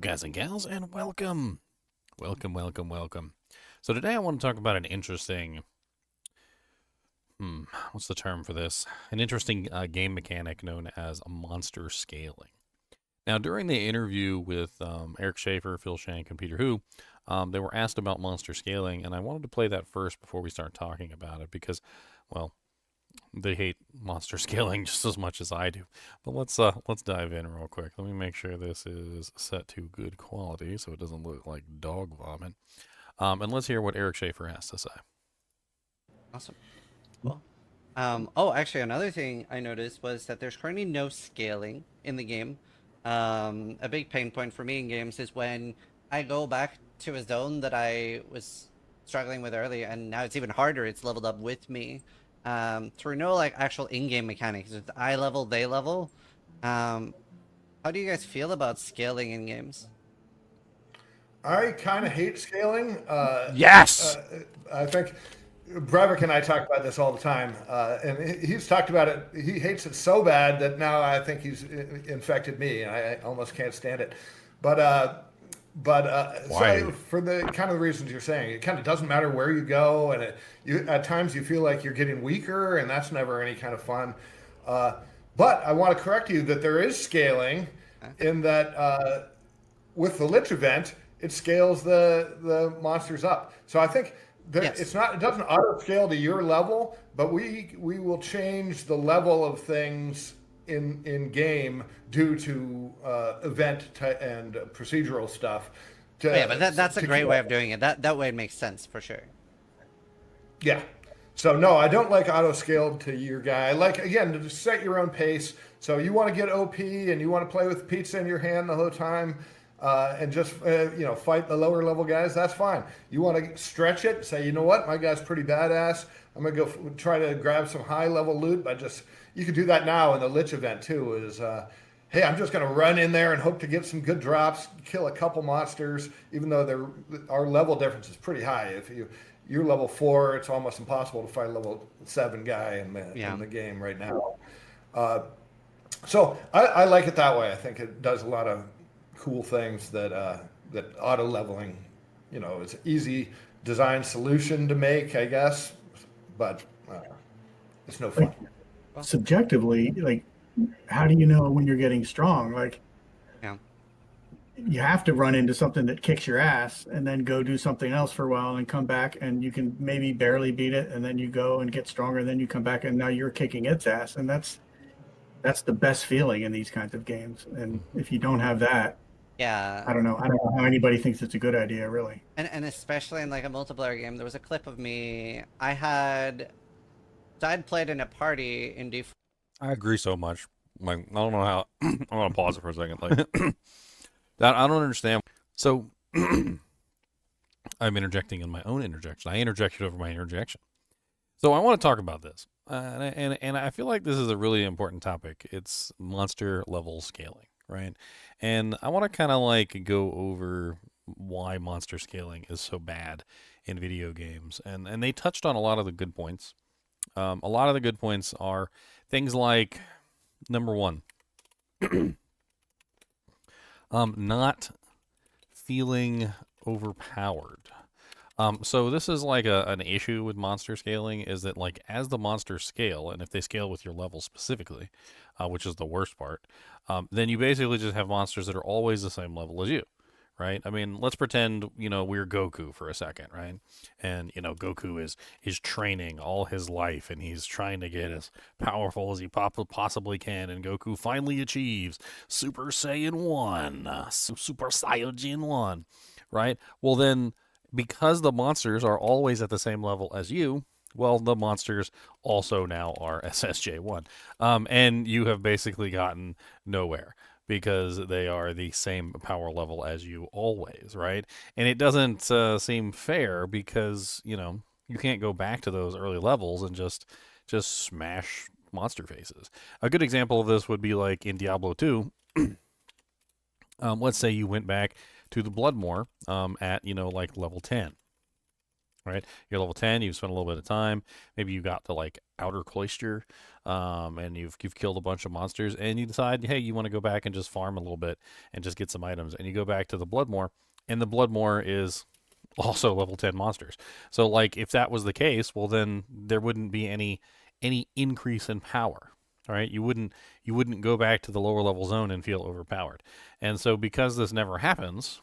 guys and gals, and welcome. Welcome. So today I want to talk about an interesting, what's the term for this? An interesting game mechanic known as monster scaling. Now, during the interview with Erich Schaefer, Phil Shank, and Peter Hu, they were asked about monster scaling, and I wanted to play that first before we start talking about it because, well, they hate monster scaling just as much as I do. But let's dive in real quick. Let me make sure this is set to good quality so it doesn't look like dog vomit. And let's hear what Erich Schaefer has to say. Awesome. Cool. Actually, another thing I noticed was that there's currently no scaling in the game. A big pain point for me in games is when I go back to a zone that I was struggling with earlier, and now it's even harder. It's leveled up with me. Through no like actual in-game mechanics. It's I level, they level. How do you guys feel about scaling in games? I kind of hate scaling. Yes! I think Brevik and I talk about this all the time, and he's talked about it. He hates it so bad that now I think he's infected me. I almost can't stand it. Why? So for the kind of reasons you're saying, it kind of doesn't matter where you go, and at times you feel like you're getting weaker, and that's never any kind of fun. But I want to correct you that there is scaling, in that with the Lich event, it scales the monsters up. So I think that Yes. it doesn't auto scale to your level, but we will change the level of things in game due to and procedural stuff. Yeah, but that's a great way of doing it. That way it makes sense for sure. Yeah. So no, I don't like auto scaled to your guy. I like, again, to just set your own pace. So you want to get OP and you want to play with pizza in your hand the whole time, and just fight the lower level guys. That's fine. You want to stretch it. Say, you know what, my guy's pretty badass. I'm gonna go try to grab some high level loot. You can do that now in the Lich event too. Hey, I'm just going to run in there and hope to get some good drops, kill a couple monsters, even though our level difference is pretty high. If you're level 4, it's almost impossible to fight a level 7 guy in the game right now. So I like it that way. I think it does a lot of cool things that auto leveling, is an easy design solution to make, I guess, but it's no fun. Subjectively, like, how do you know when you're getting strong? Like, Yeah. you have to run into something that kicks your ass and then go do something else for a while and come back and you can maybe barely beat it, and then you go and get stronger, and then you come back and now you're kicking its ass, and that's the best feeling in these kinds of games. And if you don't have that, Yeah. I don't know how anybody thinks it's a good idea, really. And especially in like a multiplayer game, there was a clip of me. I'd played in a party in D4. I agree so much. Like, I don't know how. I'm going to pause it for a second. Like, that I don't understand. So, I'm interjecting in my own interjection. I interjected over my interjection. So I want to talk about this, and I feel like this is a really important topic. It's monster level scaling, right? And I want to kind of like go over why monster scaling is so bad in video games, and they touched on a lot of the good points. A lot of the good points are things like number one, not feeling overpowered. So this is like an issue with monster scaling, is that like as the monsters scale, and if they scale with your level specifically, which is the worst part, then you basically just have monsters that are always the same level as you, right? I mean, let's pretend we're Goku for a second, right? And Goku is training all his life, and he's trying to get as powerful as he possibly can, and Goku finally achieves Super Saiyan 1, Super Saiyajin 1, right? Well then, because the monsters are always at the same level as you, well, the monsters also now are SSJ1. And you have basically gotten nowhere because they are the same power level as you always, right? And it doesn't seem fair because, you can't go back to those early levels and just smash monster faces. A good example of this would be like in Diablo 2. Let's say you went back to the Bloodmoor at, like level 10. right? You're level 10, you've spent a little bit of time. Maybe you got to like Outer Cloister, and you've killed a bunch of monsters, and you decide, hey, you want to go back and just farm a little bit and just get some items, and you go back to the Bloodmoor, and the Bloodmoor is also level 10 monsters. So like if that was the case, well then there wouldn't be any increase in power. All right, you wouldn't go back to the lower level zone and feel overpowered. And so because this never happens,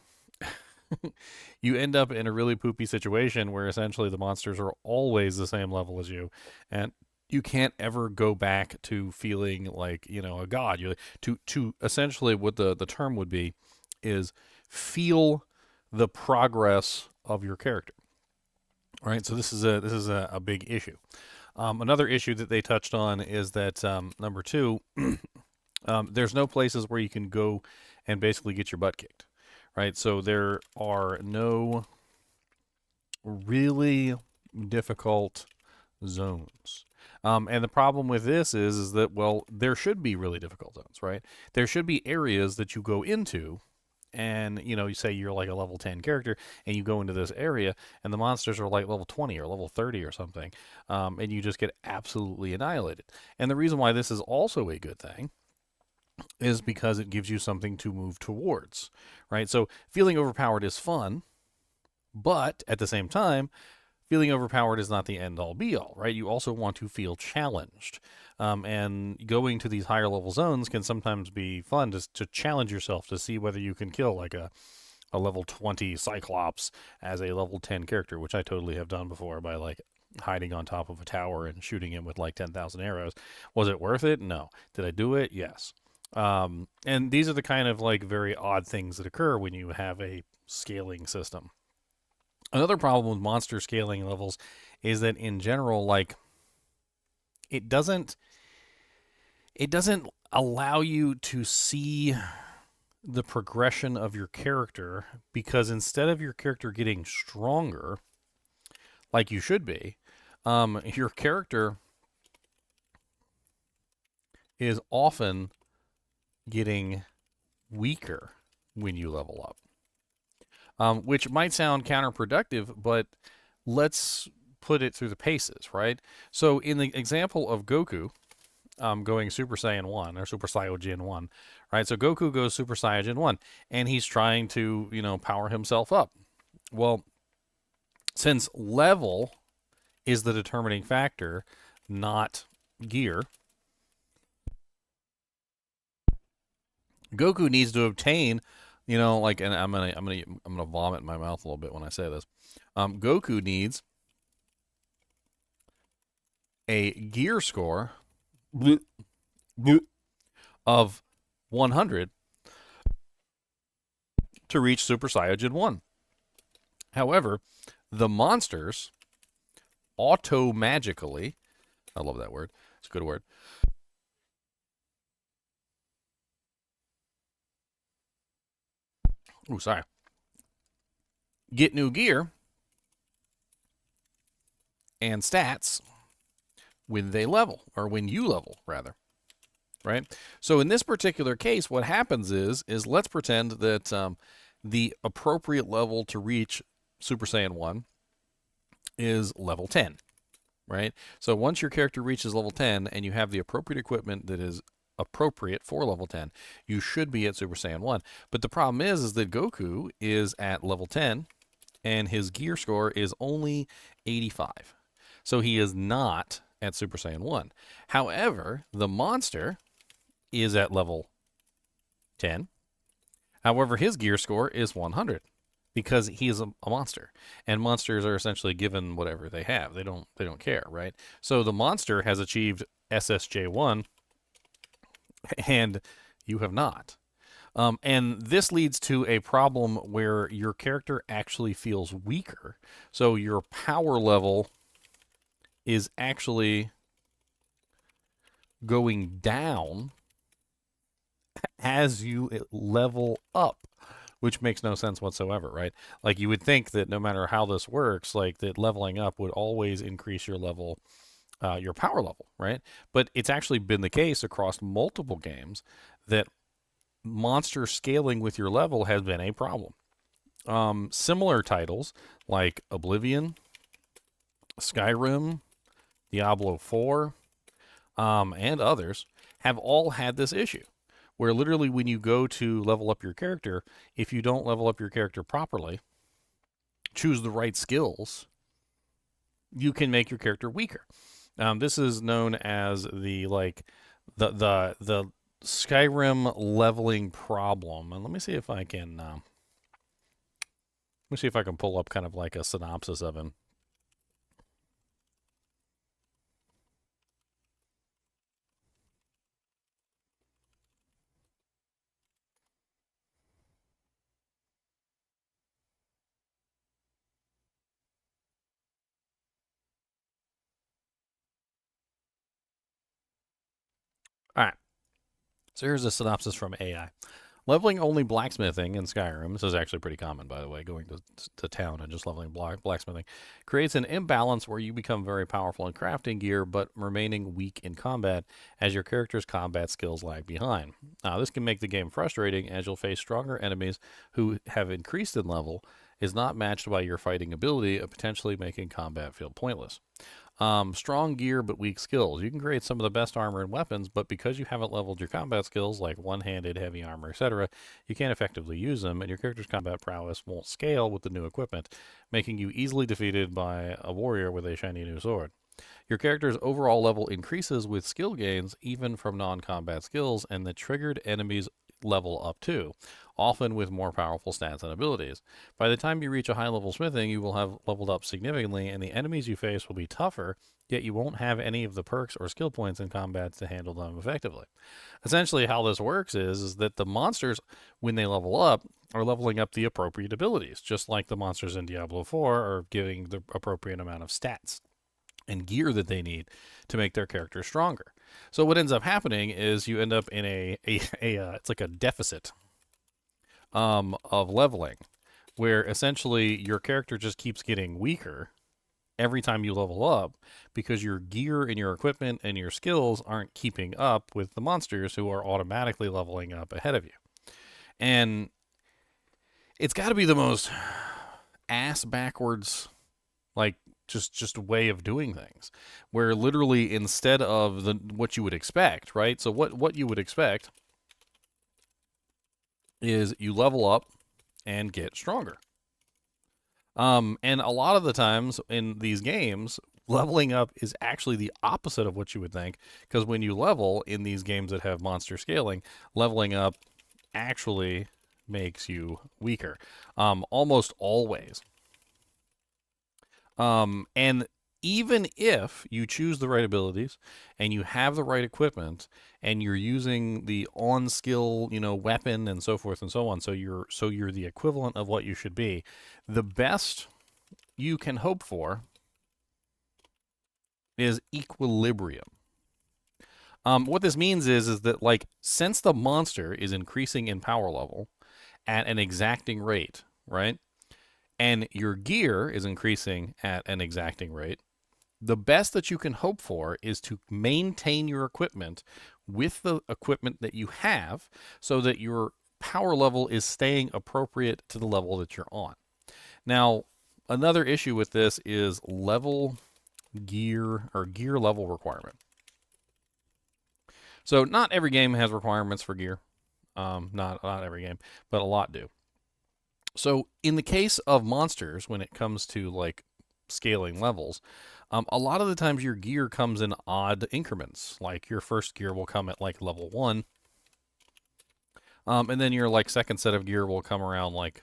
you end up in a really poopy situation where essentially the monsters are always the same level as you, and you can't ever go back to feeling like, you know, a god. You to essentially what the term would be is feel the progress of your character. All right, so this is a big issue. Another issue that they touched on is that number two, there's no places where you can go and basically get your butt kicked, right? So there are no really difficult zones. And the problem with this is that, well, there should be really difficult zones, right? There should be areas that you go into and, you know, you say you're like a level 10 character and you go into this area and the monsters are like level 20 or level 30 or something, and you just get absolutely annihilated. And the reason why this is also a good thing is because it gives you something to move towards, right? So feeling overpowered is fun, but at the same time, feeling overpowered is not the end-all be-all, right? You also want to feel challenged. And going to these higher level zones can sometimes be fun to challenge yourself to see whether you can kill like a level 20 Cyclops as a level 10 character, which I totally have done before by like hiding on top of a tower and shooting him with like 10,000 arrows. Was it worth it? No. Did I do it? Yes. And these are the kind of like very odd things that occur when you have a scaling system. Another problem with monster scaling levels is that in general, like it doesn't allow you to see the progression of your character, because instead of your character getting stronger, like you should be, your character is often getting weaker when you level up. Which might sound counterproductive, but let's put it through the paces, right? So in the example of Goku going Super Saiyan 1 or Super Saiyajin 1, right? So Goku goes Super Saiyajin 1 and he's trying to, you know, power himself up. Well, since level is the determining factor, not gear, Goku needs to obtain, you know, like, and I'm gonna vomit in my mouth a little bit when I say this. Goku needs a gear score of 100 to reach Super Saiyajin 1. However, the monsters auto-magically, I love that word, it's a good word, sorry, get new gear and stats when they level, or when you level, rather. Right? So in this particular case, what happens is let's pretend that the appropriate level to reach Super Saiyan 1 is level 10. Right? So once your character reaches level 10 and you have the appropriate equipment that is appropriate for level 10, you should be at Super Saiyan 1. But the problem is that Goku is at level 10 and his gear score is only 85. So he is not at Super Saiyan 1. However, the monster is at level 10. However, his gear score is 100 because he is a monster, and monsters are essentially given whatever they have. They don't care, right? So the monster has achieved SSJ1 and you have not. And this leads to a problem where your character actually feels weaker. So your power level is actually going down as you level up, which makes no sense whatsoever, right? Like you would think that no matter how this works, like that leveling up would always increase your level, your power level, right? But it's actually been the case across multiple games that monster scaling with your level has been a problem. Similar titles like Oblivion, Skyrim, Diablo 4, and others have all had this issue where literally when you go to level up your character, if you don't level up your character properly, choose the right skills, you can make your character weaker. This is known as the Skyrim leveling problem. And let me see if I can pull up kind of like a synopsis of him. All right. So here's a synopsis from AI. Leveling only blacksmithing in Skyrim, this is actually pretty common, by the way, going to town and just leveling blacksmithing, creates an imbalance where you become very powerful in crafting gear, but remaining weak in combat as your character's combat skills lag behind. Now, this can make the game frustrating as you'll face stronger enemies who have increased in level, is not matched by your fighting ability, potentially making combat feel pointless. Strong gear but weak skills. You can create some of the best armor and weapons, but because you haven't leveled your combat skills like one-handed, heavy armor, etc., you can't effectively use them, and your character's combat prowess won't scale with the new equipment, making you easily defeated by a warrior with a shiny new sword. Your character's overall level increases with skill gains, even from non-combat skills, and the triggered enemies level up too, often with more powerful stats and abilities. By the time you reach a high level smithing, you will have leveled up significantly, and the enemies you face will be tougher, yet you won't have any of the perks or skill points in combat to handle them effectively. Essentially, how this works is that the monsters, when they level up, are leveling up the appropriate abilities, just like the monsters in Diablo 4 are giving the appropriate amount of stats and gear that they need to make their character stronger. So what ends up happening is you end up in it's like a deficit of leveling, where essentially your character just keeps getting weaker every time you level up because your gear and your equipment and your skills aren't keeping up with the monsters who are automatically leveling up ahead of you. And it's got to be the most ass backwards, like just a way of doing things, where literally instead of what you would expect, right? So what you would expect is you level up and get stronger. And a lot of the times in these games, leveling up is actually the opposite of what you would think, because when you level in these games that have monster scaling, leveling up actually makes you weaker, almost always. And even if you choose the right abilities and you have the right equipment and you're using the on skill, weapon and so forth and so on, so you're the equivalent of what you should be, the best you can hope for is equilibrium. What this means is that, like, since the monster is increasing in power level at an exacting rate, right? And your gear is increasing at an exacting rate, the best that you can hope for is to maintain your equipment with the equipment that you have so that your power level is staying appropriate to the level that you're on. Now, another issue with this is level gear or gear level requirement. So not every game has requirements for gear. Not every game, but a lot do. So in the case of monsters, when it comes to like scaling levels, a lot of the times your gear comes in odd increments. Like your first gear will come at like level 1, and then your like second set of gear will come around like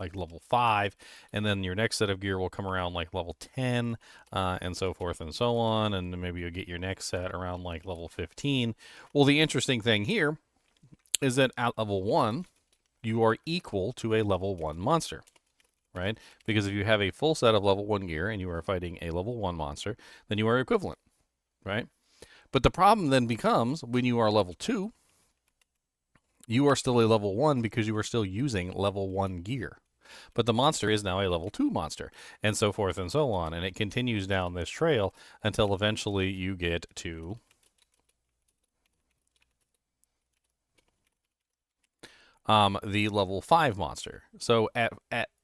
like level 5, and then your next set of gear will come around like level 10, and so forth and so on, and then maybe you'll get your next set around like level 15. Well, the interesting thing here is that at level 1, you are equal to a level 1 monster, right? Because if you have a full set of level 1 gear and you are fighting a level 1 monster, then you are equivalent, right? But the problem then becomes when you are level 2, you are still a level 1 because you are still using level 1 gear. But the monster is now a level 2 monster, and so forth and so on. And it continues down this trail until eventually you get to the level 5 monster. So at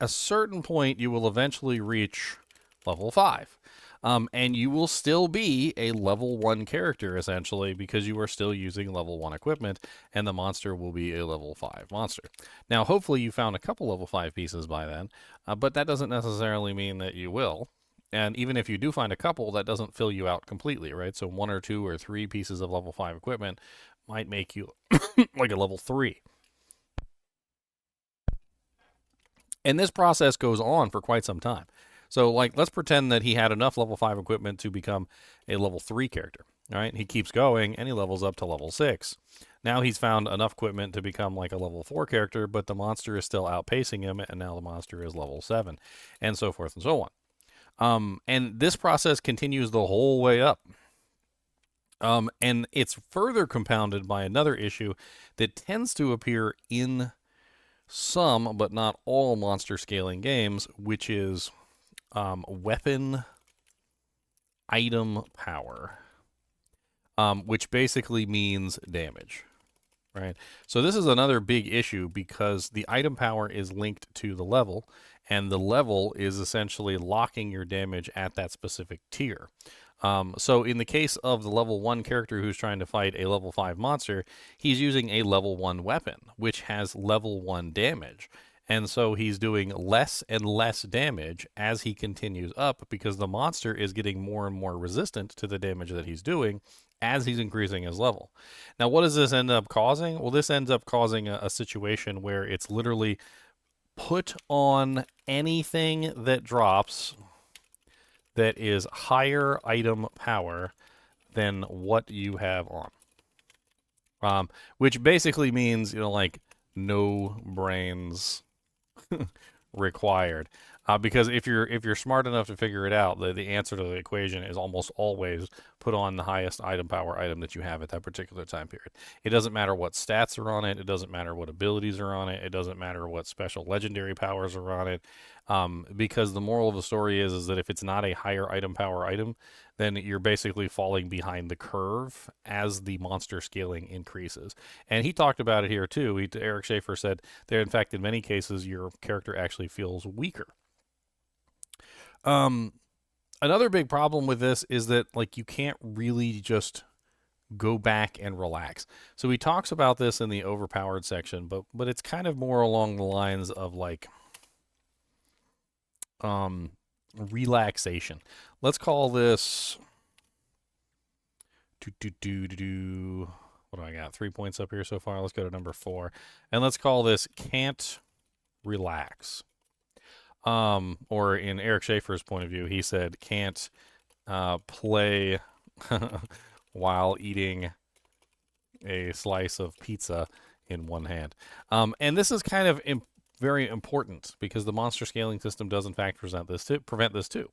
a certain point, you will eventually reach level 5. And you will still be a level 1 character, essentially, because you are still using level 1 equipment, and the monster will be a level 5 monster. Now, hopefully you found a couple level 5 pieces by then, but that doesn't necessarily mean that you will. And even if you do find a couple, that doesn't fill you out completely, right? So 1 or 2 or 3 pieces of level 5 equipment might make you like a level 3. And this process goes on for quite some time. So, like, let's pretend that he had enough level 5 equipment to become a level 3 character, right? He keeps going, and he levels up to level 6. Now he's found enough equipment to become like a level 4 character, but the monster is still outpacing him, and now the monster is level 7, and so forth and so on. And this process continues the whole way up. And it's further compounded by another issue that tends to appear in some, but not all, monster scaling games, which is weapon item power, which basically means damage, right? So this is another big issue because the item power is linked to the level, and the level is essentially locking your damage at that specific tier. So in the case of the level 1 character who's trying to fight a level 5 monster, he's using a level 1 weapon, which has level 1 damage. And so he's doing less and less damage as he continues up because the monster is getting more and more resistant to the damage that he's doing as he's increasing his level. Now, what does this end up causing? Well, this ends up causing a situation where it's literally put on anything that drops that is higher item power than what you have on. Which basically means, like no brains required. Because if you're smart enough to figure it out, the answer to the equation is almost always put on the highest item power item that you have at that particular time period. It doesn't matter what stats are on it. It doesn't matter what abilities are on it. It doesn't matter what special legendary powers are on it. Because the moral of the story is that if it's not a higher item power item, then you're basically falling behind the curve as the monster scaling increases. And he talked about it here too. Erich Schaefer said that in fact in many cases your character actually feels weaker. Another big problem with this is that like you can't really just go back and relax. So he talks about this in the overpowered section, but it's kind of more along the lines of like relaxation. Let's call this what do I got? 3 points up here so far. Let's go to number 4. And let's call this can't relax. Or in Erich Schaefer's point of view, he said can't play while eating a slice of pizza in one hand. And this is kind of very important because the monster scaling system does in fact prevent this too.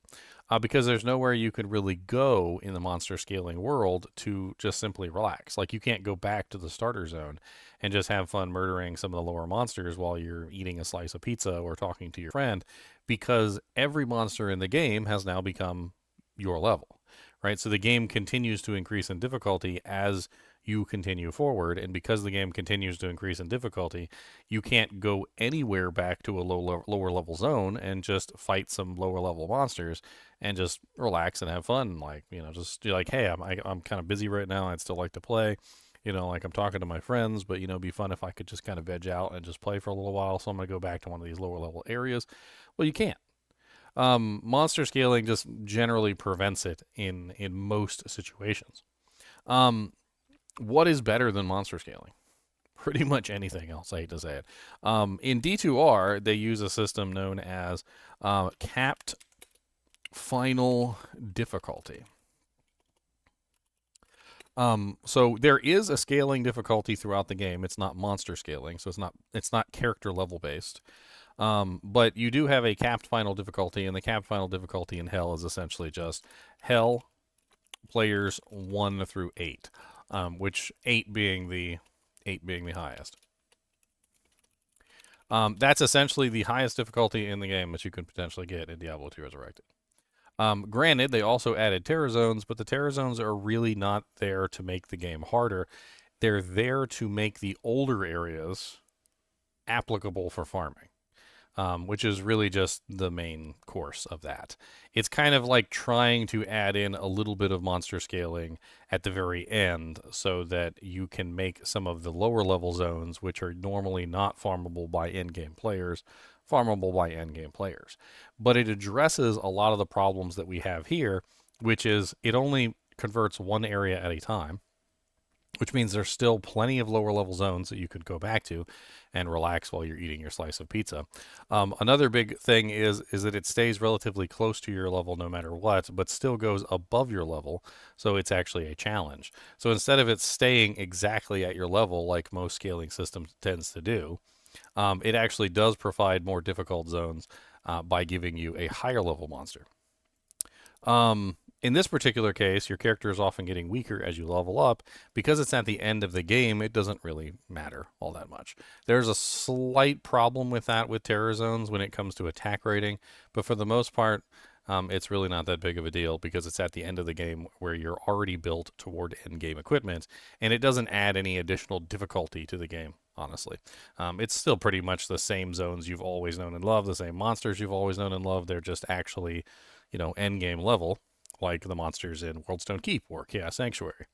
Because there's nowhere you could really go in the monster scaling world to just simply relax. Like you can't go back to the starter zone and just have fun murdering some of the lower monsters while you're eating a slice of pizza or talking to your friend, because every monster in the game has now become your level, right? So the game continues to increase in difficulty as you continue forward, and because the game continues to increase in difficulty, you can't go anywhere back to a lower level zone and just fight some lower level monsters and just relax and have fun. Like, just like, hey, I'm kind of busy right now. I'd still like to play. Like I'm talking to my friends, but it'd be fun if I could just kind of veg out and just play for a little while. So I'm gonna go back to one of these lower level areas. Well, you can't. Monster scaling just generally prevents it in most situations. What is better than monster scaling? Pretty much anything else, I hate to say it. In D2R, they use a system known as capped final difficulty. So there is a scaling difficulty throughout the game. It's not monster scaling, so it's not character level based. But you do have a capped final difficulty, and the capped final difficulty in Hell is essentially just Hell players 1 through 8. Which 8 being the highest. That's essentially the highest difficulty in the game that you could potentially get in Diablo 2 Resurrected. Granted, they also added Terror Zones, but the Terror Zones are really not there to make the game harder. They're there to make the older areas applicable for farming. which is really just the main course of that. It's kind of like trying to add in a little bit of monster scaling at the very end so that you can make some of the lower level zones, which are normally not farmable by in-game players, farmable by end-game players. But it addresses a lot of the problems that we have here, which is it only converts one area at a time, which means there's still plenty of lower level zones that you could go back to and relax while you're eating your slice of pizza. Another big thing is that it stays relatively close to your level no matter what, but still goes above your level, so it's actually a challenge. So instead of it staying exactly at your level like most scaling systems tends to do, it actually does provide more difficult zones by giving you a higher level monster. In this particular case, your character is often getting weaker as you level up. Because it's at the end of the game, it doesn't really matter all that much. There's a slight problem with that with terror zones when it comes to attack rating, but for the most part, it's really not that big of a deal because it's at the end of the game where you're already built toward end-game equipment, and it doesn't add any additional difficulty to the game, honestly. It's still pretty much the same zones you've always known and loved, the same monsters you've always known and loved. They're just actually, end-game level, like the monsters in Worldstone Keep or Chaos Sanctuary.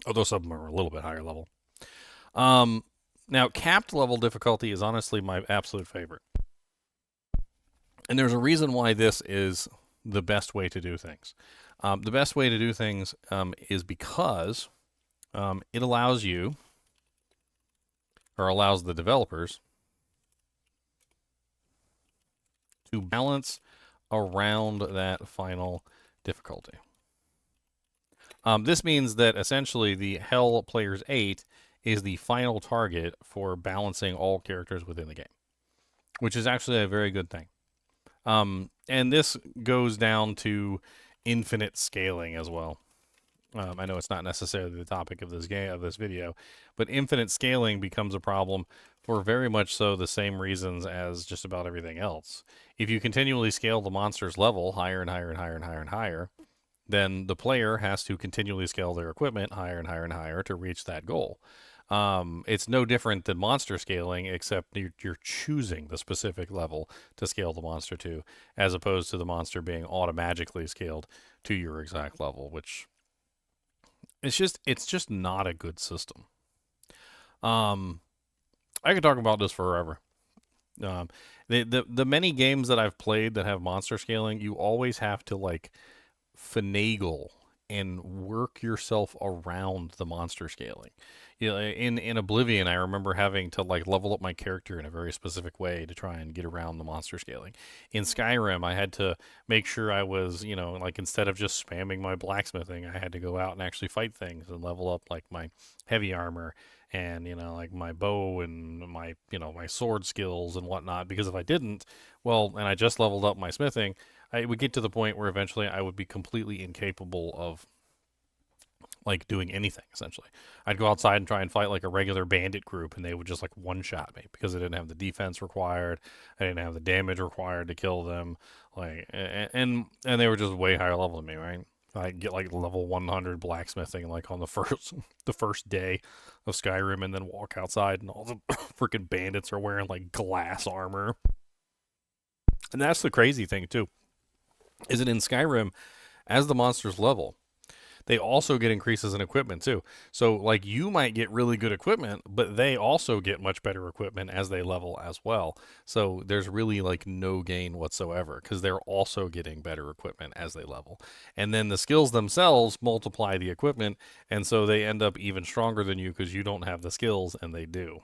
Although some of them are a little bit higher level. Now, capped level difficulty is honestly my absolute favorite. And there's a reason why this is the best way to do things. The best way to do things is because it allows you, or allows the developers, to balance around that final difficulty. This means that essentially the Hell Players 8 is the final target for balancing all characters within the game, which is actually a very good thing. And this goes down to infinite scaling as well. I know it's not necessarily the topic of this video, but infinite scaling becomes a problem for very much so the same reasons as just about everything else. If you continually scale the monster's level higher and higher and higher and higher and higher, then the player has to continually scale their equipment higher and higher and higher to reach that goal. It's no different than monster scaling, except you're choosing the specific level to scale the monster to, as opposed to the monster being automatically scaled to your exact level, which it's just not a good system. I could talk about this forever. The many games that I've played that have monster scaling, you always have to finagle and work yourself around the monster scaling. In Oblivion, I remember having to level up my character in a very specific way to try and get around the monster scaling. In Skyrim, I had to make sure I was, instead of just spamming my blacksmithing, I had to go out and actually fight things and level up my heavy armor and my bow and my sword skills and whatnot. Because if I didn't, and I just leveled up my smithing, I would get to the point where eventually I would be completely incapable of doing anything. Essentially, I'd go outside and try and fight a regular bandit group, and they would just one shot me because I didn't have the defense required, I didn't have the damage required to kill them, and they were just way higher level than me, right? I get level 100 blacksmithing on the first day of Skyrim, and then walk outside and all the freaking bandits are wearing glass armor. And that's the crazy thing too, is that in Skyrim, as the monsters level, they also get increases in equipment too. So you might get really good equipment, but they also get much better equipment as they level as well. So there's really no gain whatsoever because they're also getting better equipment as they level. And then the skills themselves multiply the equipment, and so they end up even stronger than you because you don't have the skills and they do.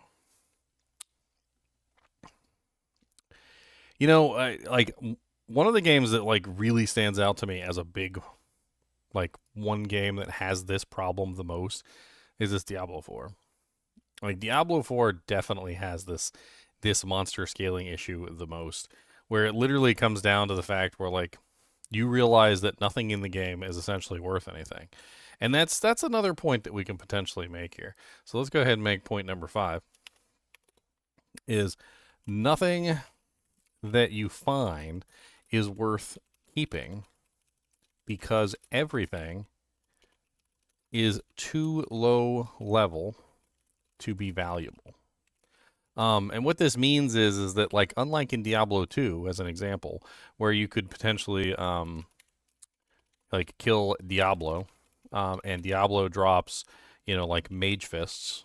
One of the games that really stands out to me as a big one game that has this problem the most is this Diablo 4. Diablo 4 definitely has this monster scaling issue the most, where it literally comes down to the fact where you realize that nothing in the game is essentially worth anything. And that's another point that we can potentially make here. So let's go ahead and make point number 5 is nothing that you find is worth keeping because everything is too low level to be valuable. And what this means is that, like, unlike in Diablo 2, as an example, where you could potentially like kill Diablo, and Diablo drops, like Mage Fists,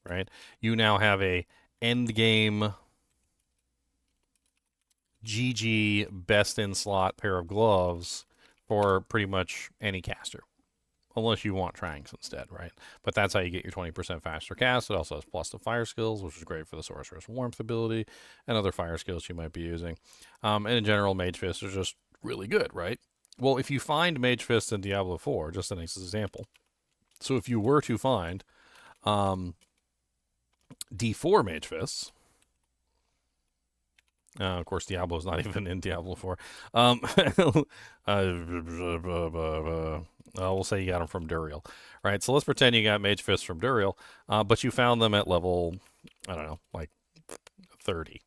right? You now have a end game GG best in slot pair of gloves for pretty much any caster. Unless you want Tranks instead, right? But that's how you get your 20% faster cast. It also has plus to fire skills, which is great for the Sorcerer's Warmth ability and other fire skills you might be using. And in general, Mage Fists are just really good, right? Well, if you find Mage Fists in Diablo 4, just an example. So if you were to find D4 Mage Fists, of course, Diablo's not even in Diablo 4. We'll say you got them from Duriel, right? So let's pretend you got Mage Fists from Duriel, but you found them at level, I don't know, like 30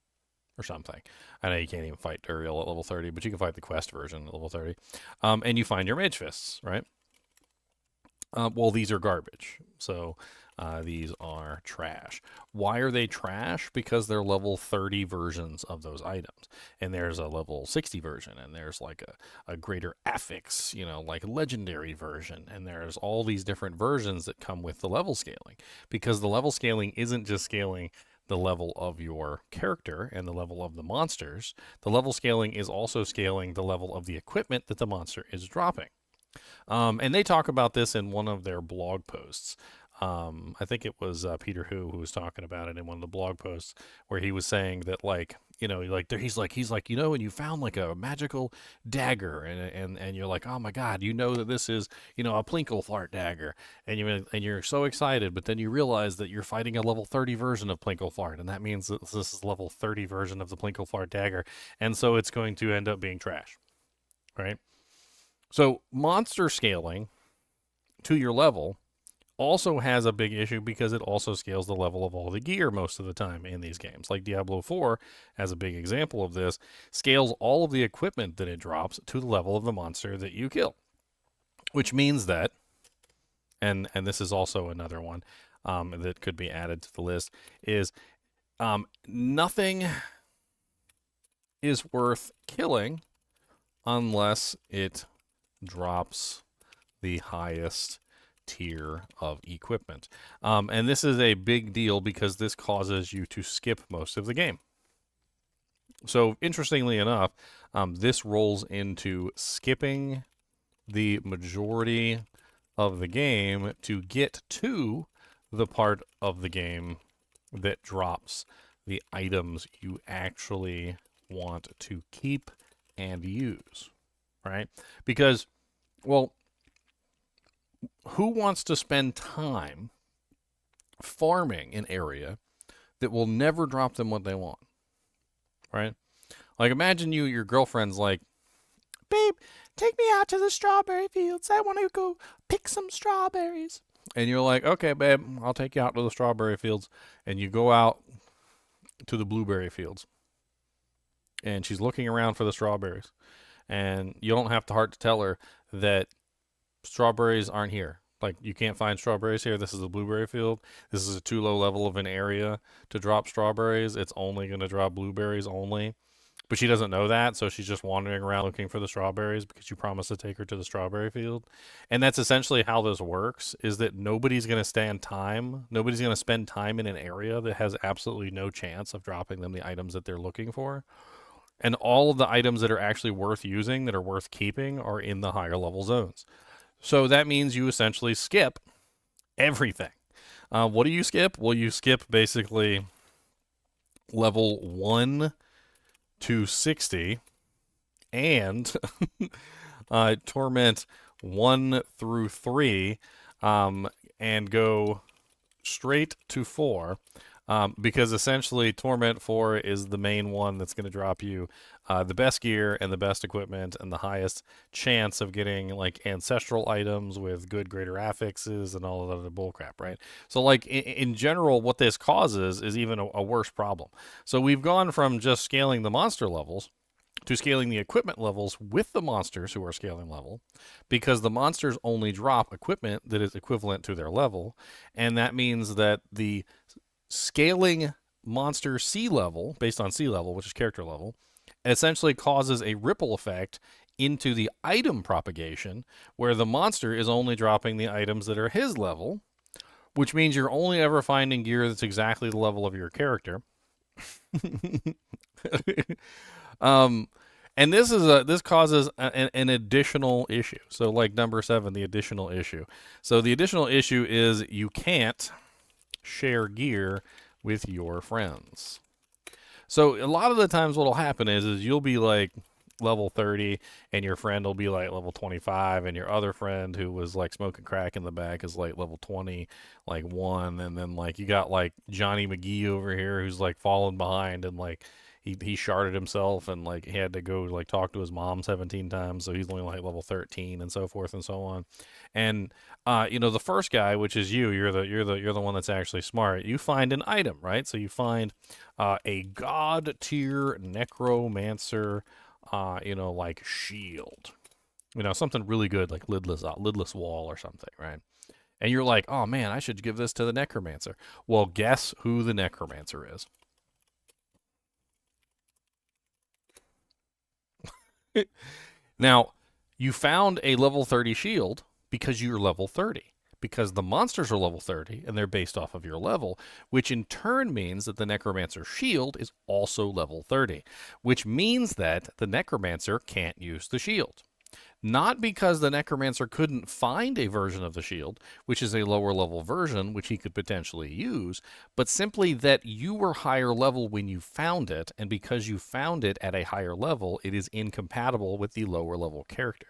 or something. I know you can't even fight Duriel at level 30, but you can fight the quest version at level 30. And you find your Mage Fists, right? Well, these are garbage. So these are trash. Why are they trash? Because they're level 30 versions of those items. And there's a level 60 version, and there's like a greater affix, like a legendary version. And there's all these different versions that come with the level scaling. Because the level scaling isn't just scaling the level of your character and the level of the monsters. The level scaling is also scaling the level of the equipment that the monster is dropping. And they talk about this in one of their blog posts. I think it was Peter who was talking about it in one of the blog posts, where he was saying that, like, he's like, and you found like a magical dagger, and you're like, oh my god, that this is, a Plinklefart dagger, and you're so excited, but then you realize that you're fighting a level 30 version of Plinklefart, and that means that this is level 30 version of the Plinklefart dagger, and so it's going to end up being trash, right? So monster scaling to your level also has a big issue because it also scales the level of all the gear most of the time in these games. Like Diablo 4, as a big example of this, scales all of the equipment that it drops to the level of the monster that you kill. Which means that, and this is also another one that could be added to the list, is nothing is worth killing unless it drops the highest tier of equipment. And this is a big deal because this causes you to skip most of the game. So interestingly enough, this rolls into skipping the majority of the game to get to the part of the game that drops the items you actually want to keep and use, right? Because, well, who wants to spend time farming an area that will never drop them what they want, right? Like, imagine your girlfriend's like, babe, take me out to the strawberry fields. I want to go pick some strawberries. And you're like, okay, babe, I'll take you out to the strawberry fields. And you go out to the blueberry fields. And she's looking around for the strawberries. And you don't have the heart to tell her that strawberries aren't here. Like, you can't find strawberries here. This is a blueberry field. This is a too low level of an area to drop strawberries. It's only going to drop blueberries only. But she doesn't know that, so she's just wandering around looking for the strawberries because you promised to take her to the strawberry field. And that's essentially how this works, is that nobody's going to spend time in an area that has absolutely no chance of dropping them the items that they're looking for. And all of the items that are actually worth using, that are worth keeping, are in the higher level zones. So that means you essentially skip everything. What do you skip? Well, you skip basically level 1 to 60 and Torment 1 through 3 and go straight to 4. Because essentially Torment 4 is the main one that's going to drop you the best gear and the best equipment and the highest chance of getting like ancestral items with good greater affixes and all of that other bullcrap, right? So like in general, what this causes is even a worse problem. So we've gone from just scaling the monster levels to scaling the equipment levels with the monsters who are scaling level, because the monsters only drop equipment that is equivalent to their level, and that means that the scaling monster sea level, based on sea level, which is character level, essentially causes a ripple effect into the item propagation, where the monster is only dropping the items that are his level, which means you're only ever finding gear that's exactly the level of your character. um, and this causes an additional issue. So, like number 7, the additional issue. So the additional issue is you can't share gear with your friends. So a lot of the times what'll happen is you'll be like level 30 and your friend will be like level 25, and your other friend who was like smoking crack in the back is like level 20, like 1, and then like you got like Johnny McGee over here who's like falling behind, and like he sharded himself, and like he had to go like talk to his mom 17 times, so he's only like level 13, and so forth and so on. And the first guy, which is you're the one that's actually smart. You find an item, right? So you find a god tier necromancer, like shield, something really good, like lidless wall or something, right? And you're like, oh man, I should give this to the necromancer. Well, guess who the necromancer is? Now, you found a level 30 shield because you're level 30. Because the monsters are level 30 and they're based off of your level, which in turn means that the Necromancer shield is also level 30, which means that the Necromancer can't use the shield. Not because the Necromancer couldn't find a version of the shield, which is a lower level version which he could potentially use, but simply that you were higher level when you found it, and because you found it at a higher level, it is incompatible with the lower level character.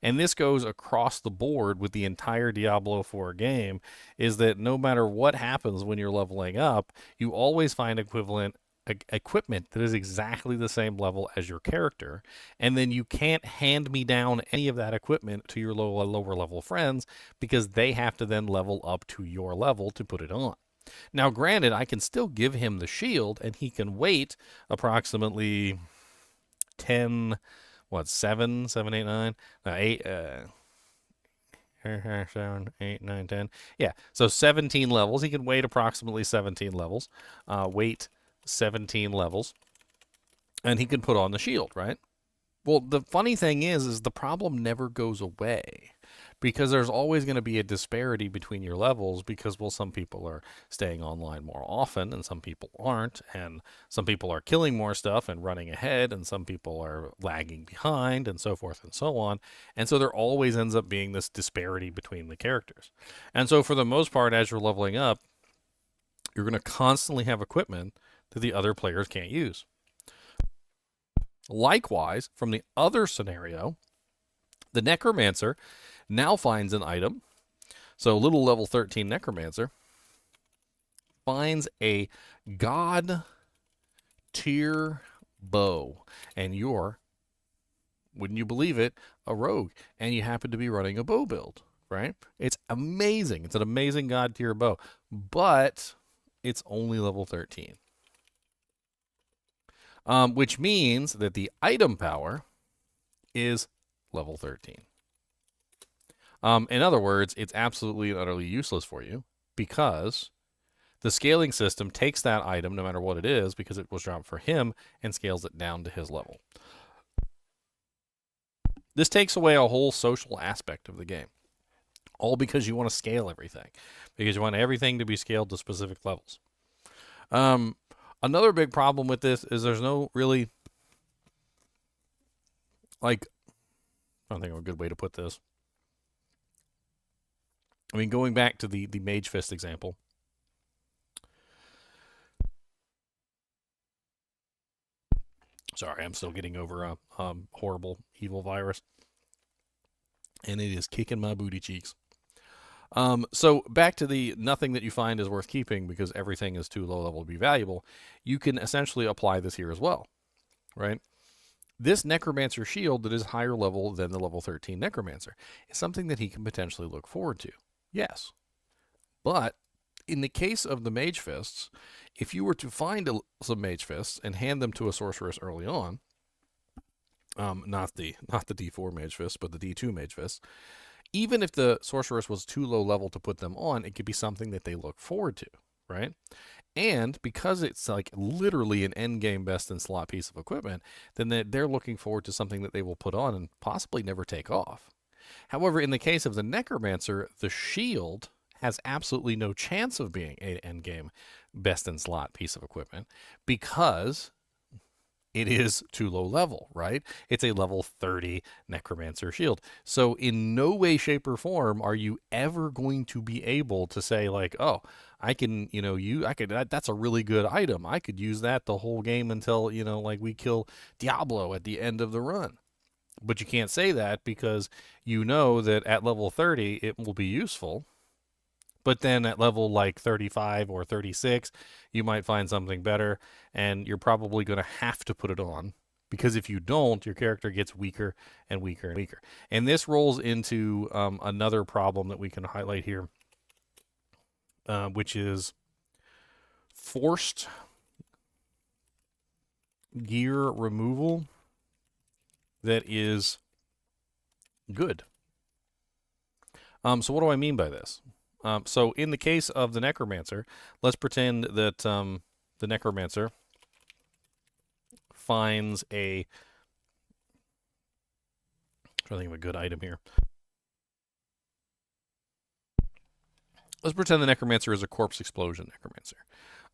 And this goes across the board with the entire Diablo 4 game, is that no matter what happens when you're leveling up, you always find equivalent equipment that is exactly the same level as your character, and then you can't hand me down any of that equipment to your lower level friends because they have to then level up to your level to put it on. Now, granted, I can still give him the shield, and he can wait approximately 10, 7, 7, 8, 9, 8, 7, 8, 9, 10. Yeah, so 17 levels. He can wait approximately 17 levels. Wait 17 levels. And he can put on the shield, right? Well, the funny thing is the problem never goes away, because there's always going to be a disparity between your levels, because, well, some people are staying online more often and some people aren't, and some people are killing more stuff and running ahead, and some people are lagging behind, and so forth and so on. And so there always ends up being this disparity between the characters. And so for the most part, as you're leveling up, you're going to constantly have equipment that the other players can't use. Likewise, from the other scenario, the Necromancer now finds an item. So little level 13 Necromancer finds a god tier bow, and you're, wouldn't you believe it, a rogue, and you happen to be running a bow build, right? It's amazing. It's an amazing god tier bow, but it's only level 13. Which means that the item power is level 13. In other words, it's absolutely and utterly useless for you, because the scaling system takes that item, no matter what it is, because it was dropped for him, and scales it down to his level. This takes away a whole social aspect of the game, all because you want to scale everything, because you want everything to be scaled to specific levels. Another big problem with this is there's no really, like, I don't think of a good way to put this. I mean, going back to the Mage Fist example. Sorry, I'm still getting over a horrible evil virus, and it is kicking my booty cheeks. So back to the nothing that you find is worth keeping because everything is too low level to be valuable. You can essentially apply this here as well, right? This Necromancer shield that is higher level than the level 13 Necromancer is something that he can potentially look forward to. Yes. But in the case of the Mage Fists, if you were to find some Mage Fists and hand them to a Sorceress early on, not the D4 Mage Fists, but the D2 Mage Fists, even if the Sorceress was too low level to put them on, it could be something that they look forward to, right? And because it's like literally an end game best in slot piece of equipment, then they're looking forward to something that they will put on and possibly never take off. However, in the case of the Necromancer, the shield has absolutely no chance of being an end game best in slot piece of equipment because it is too low level, right? It's a level 30 Necromancer shield. So in no way, shape, or form are you ever going to be able to say like, oh, I can, that's a really good item. I could use that the whole game until, like we kill Diablo at the end of the run. But you can't say that because you know that at level 30 it will be useful. But then at level like 35 or 36, you might find something better, and you're probably going to have to put it on. Because if you don't, your character gets weaker and weaker and weaker. And this rolls into another problem that we can highlight here, which is forced gear removal that is good. So what do I mean by this? So in the case of the Necromancer, let's pretend that the Necromancer finds a... I'm trying to think of a good item here. Let's pretend the Necromancer is a Corpse Explosion Necromancer.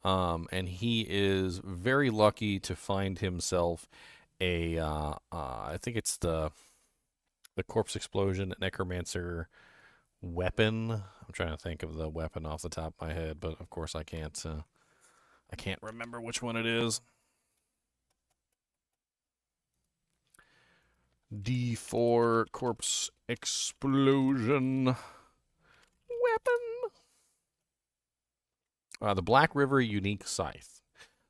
And he is very lucky to find himself a... I think it's the Corpse Explosion Necromancer weapon. I'm trying to think of the weapon off the top of my head, but of course I can't remember which one it is. D4 Corpse Explosion weapon. The Black River Unique Scythe.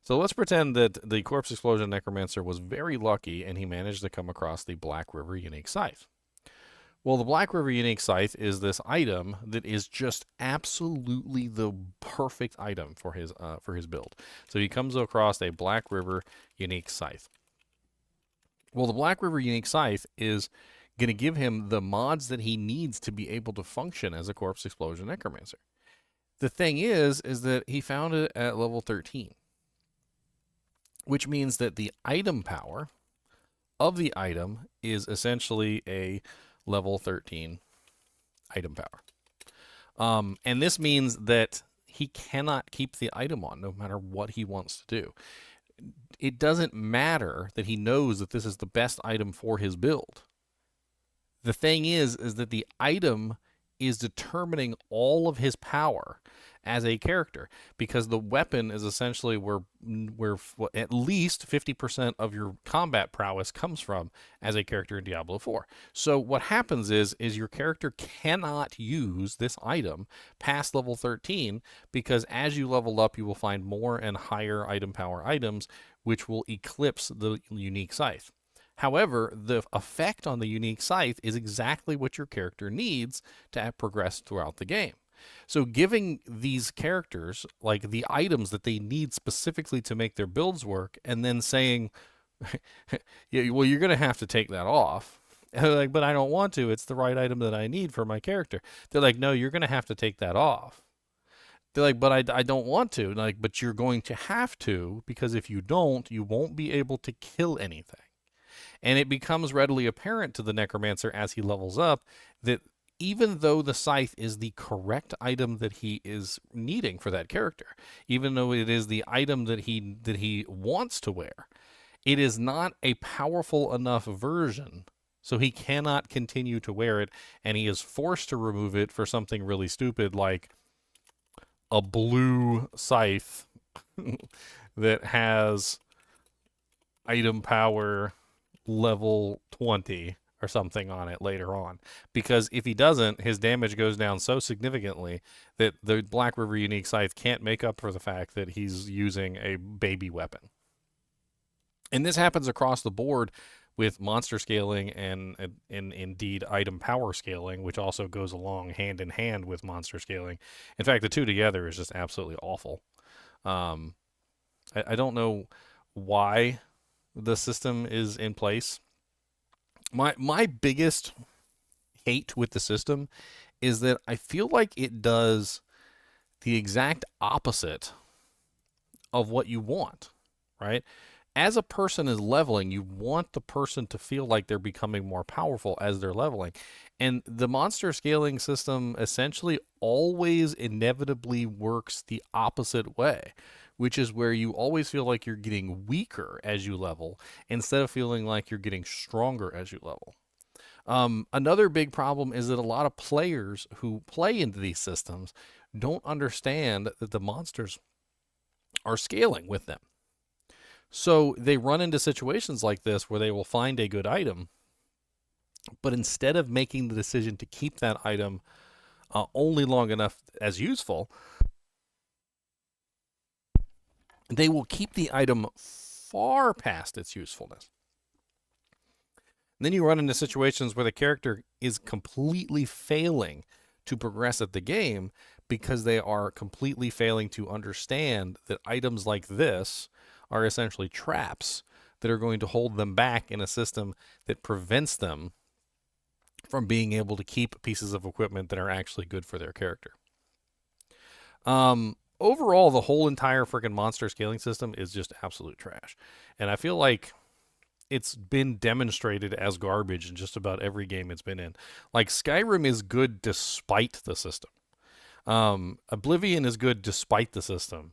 So let's pretend that the Corpse Explosion Necromancer was very lucky and he managed to come across the Black River Unique Scythe. Well, the Black River Unique Scythe is this item that is just absolutely the perfect item for his build. So he comes across a Black River Unique Scythe. Well, the Black River Unique Scythe is going to give him the mods that he needs to be able to function as a Corpse Explosion Necromancer. The thing is that he found it at level 13, which means that the item power of the item is essentially a level 13 item power. And this means that he cannot keep the item on no matter what he wants to do. It doesn't matter that he knows that this is the best item for his build. The thing is that the item is determining all of his power as a character, because the weapon is essentially where at least 50% of your combat prowess comes from as a character in Diablo 4. So what happens is your character cannot use this item past level 13, because as you level up, you will find more and higher item power items, which will eclipse the unique scythe. However, the effect on the unique scythe is exactly what your character needs to progress throughout the game. So giving these characters like the items that they need specifically to make their builds work, and then saying, yeah, well, you're going to have to take that off. And they're like, but I don't want to. It's the right item that I need for my character. They're like, no, you're going to have to take that off. They're like, but I don't want to. Like, but you're going to have to, because if you don't, you won't be able to kill anything. And it becomes readily apparent to the Necromancer as he levels up that even though the scythe is the correct item that he is needing for that character, even though it is the item that he wants to wear, it is not a powerful enough version, so he cannot continue to wear it, and he is forced to remove it for something really stupid like a blue scythe that has item power level 20 or something on it later on, because if he doesn't, his damage goes down so significantly that the Black River Unique Scythe can't make up for the fact that he's using a baby weapon. And this happens across the board with monster scaling and indeed item power scaling, which also goes along hand in hand with monster scaling. In fact, the two together is just absolutely awful. I don't know why the system is in place. My biggest hate with the system is that I feel like it does the exact opposite of what you want, right? As a person is leveling, you want the person to feel like they're becoming more powerful as they're leveling. And the monster scaling system essentially always inevitably works the opposite way, which is where you always feel like you're getting weaker as you level instead of feeling like you're getting stronger as you level. Another big problem is that a lot of players who play into these systems don't understand that the monsters are scaling with them. So they run into situations like this where they will find a good item, but instead of making the decision to keep that item only long enough as useful, they will keep the item far past its usefulness. And then you run into situations where the character is completely failing to progress at the game because they are completely failing to understand that items like this are essentially traps that are going to hold them back in a system that prevents them from being able to keep pieces of equipment that are actually good for their character. Overall, the whole entire freaking monster scaling system is just absolute trash. And I feel like it's been demonstrated as garbage in just about every game it's been in. Like, Skyrim is good despite the system. Oblivion is good despite the system.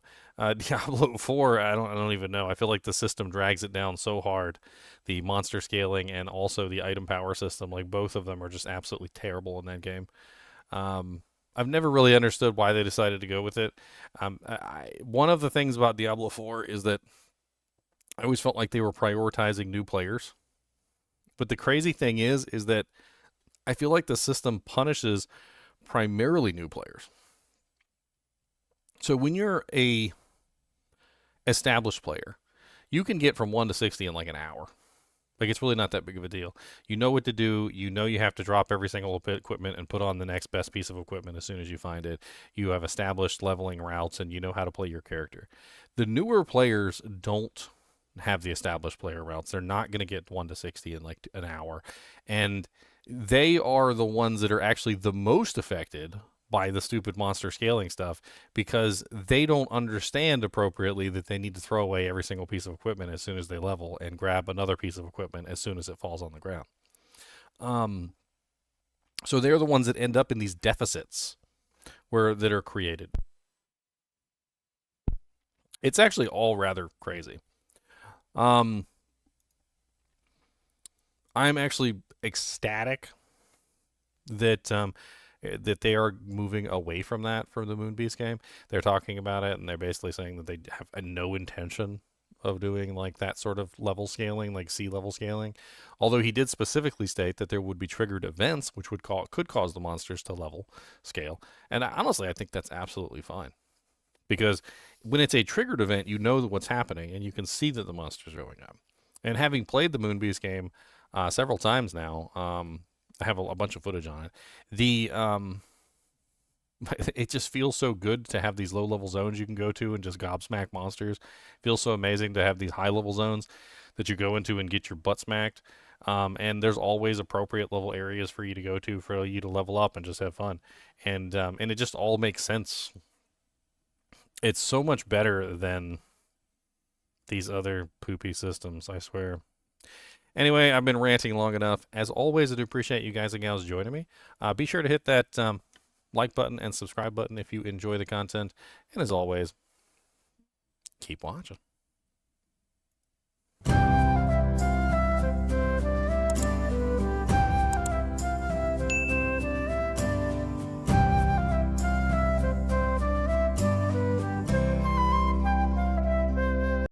Diablo 4, I don't even know. I feel like the system drags it down so hard. The monster scaling and also the item power system, like both of them are just absolutely terrible in that game. I've never really understood why they decided to go with it. One of the things about Diablo 4 is that I always felt like they were prioritizing new players. But the crazy thing is that I feel like the system punishes primarily new players. So when you're a established player, you can get from 1 to 60 in like an hour. Like, it's really not that big of a deal. You know what to do. You know you have to drop every single equipment and put on the next best piece of equipment as soon as you find it. You have established leveling routes and you know how to play your character. The newer players don't have the established player routes. They're not going to get 1 to 60 in like an hour. And they are the ones that are actually the most affected by the stupid monster scaling stuff because they don't understand appropriately that they need to throw away every single piece of equipment as soon as they level and grab another piece of equipment as soon as it falls on the ground. So they're the ones that end up in these deficits that are created. It's actually all rather crazy. I'm actually ecstatic that that they are moving away from that for the Moonbeast game. They're talking about it, and they're basically saying that they have no intention of doing like that sort of level scaling, like sea level scaling. Although he did specifically state that there would be triggered events which could cause the monsters to level scale. And honestly, I think that's absolutely fine. Because when it's a triggered event, you know what's happening, and you can see that the monsters are going up. And having played the Moonbeast game several times now, I have a bunch of footage on it. It just feels so good to have these low-level zones you can go to and just gobsmack monsters. It feels so amazing to have these high-level zones that you go into and get your butt smacked. And there's always appropriate level areas for you to go to for you to level up and just have fun. And it just all makes sense. It's so much better than these other poopy systems, I swear. Anyway, I've been ranting long enough. As always, I do appreciate you guys and gals joining me. Be sure to hit that like button and subscribe button if you enjoy the content. And as always, keep watching.